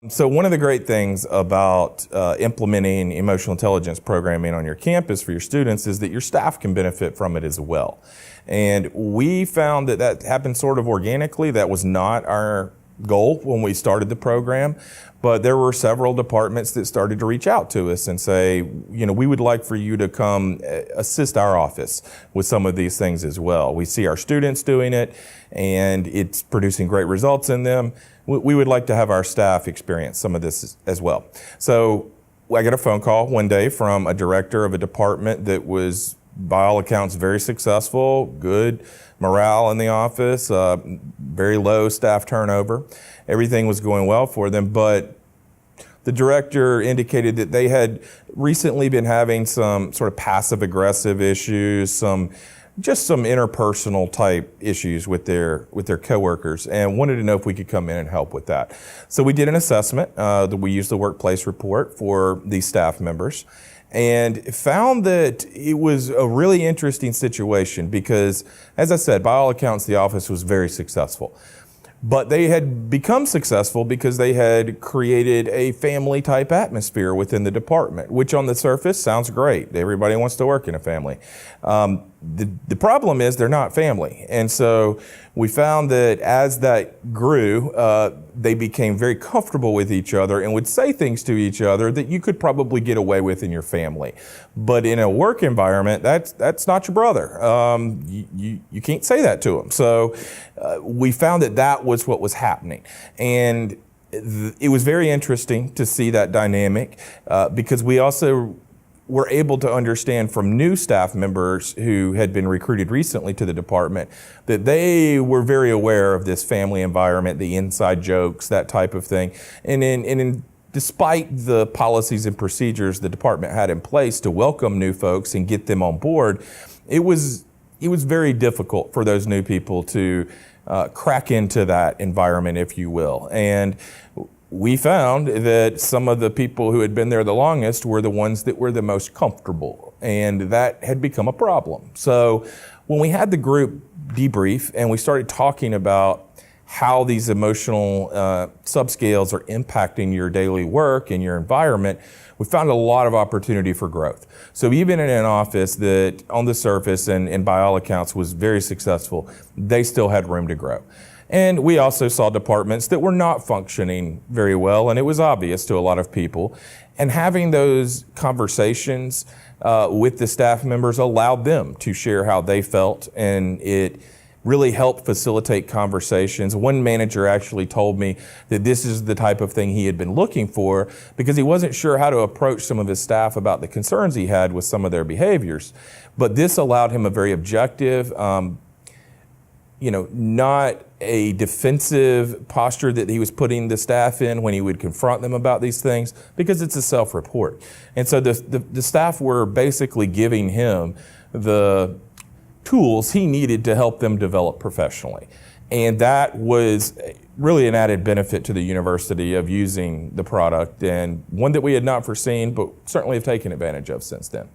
So one of the great things about implementing emotional intelligence programming on your campus for your students is that your staff can benefit from it as well. And we found that that happened sort of organically. That was not our goal when we started the program, but there were several departments that started to reach out to us and say, we would like for you to come assist our office with some of these things as well. We see our students doing it and it's producing great results in them. We would like to have our staff experience some of this as well. So I got a phone call one day from a director of a department that was, by all accounts, very successful, good morale in the office, very low staff turnover. Everything was going well for them, but the director indicated that they had recently been having some sort of passive-aggressive issues, some interpersonal type issues with their coworkers, and wanted to know if we could come in and help with that. So we did an assessment. We used the workplace report for these staff members, and found that it was a really interesting situation because, as I said, by all accounts, the office was very successful. But they had become successful because they had created a family type atmosphere within the department, which on the surface sounds great. Everybody wants to work in a family. The problem is they're not family. And so we found that as that grew, they became very comfortable with each other and would say things to each other that you could probably get away with in your family. But in a work environment, that's not your brother. You can't say that to him. So we found that was what was happening. And it was very interesting to see that dynamic because we also were able to understand from new staff members who had been recruited recently to the department that they were very aware of this family environment, the inside jokes, that type of thing. And despite the policies and procedures the department had in place to welcome new folks and get them on board, it was very difficult for those new people to crack into that environment, if you will. And we found that some of the people who had been there the longest were the ones that were the most comfortable, and that had become a problem. So when we had the group debrief and we started talking about how these emotional subscales are impacting your daily work and your environment, we found a lot of opportunity for growth. So even in an office that on the surface and by all accounts was very successful, they still had room to grow. And we also saw departments that were not functioning very well, and it was obvious to a lot of people. And having those conversations with the staff members allowed them to share how they felt, and it really helped facilitate conversations. One manager actually told me that this is the type of thing he had been looking for because he wasn't sure how to approach some of his staff about the concerns he had with some of their behaviors. But this allowed him a very objective, not a defensive posture that he was putting the staff in when he would confront them about these things, because it's a self-report. And so the staff were basically giving him the tools he needed to help them develop professionally. And that was really an added benefit to the university of using the product, and one that we had not foreseen, but certainly have taken advantage of since then.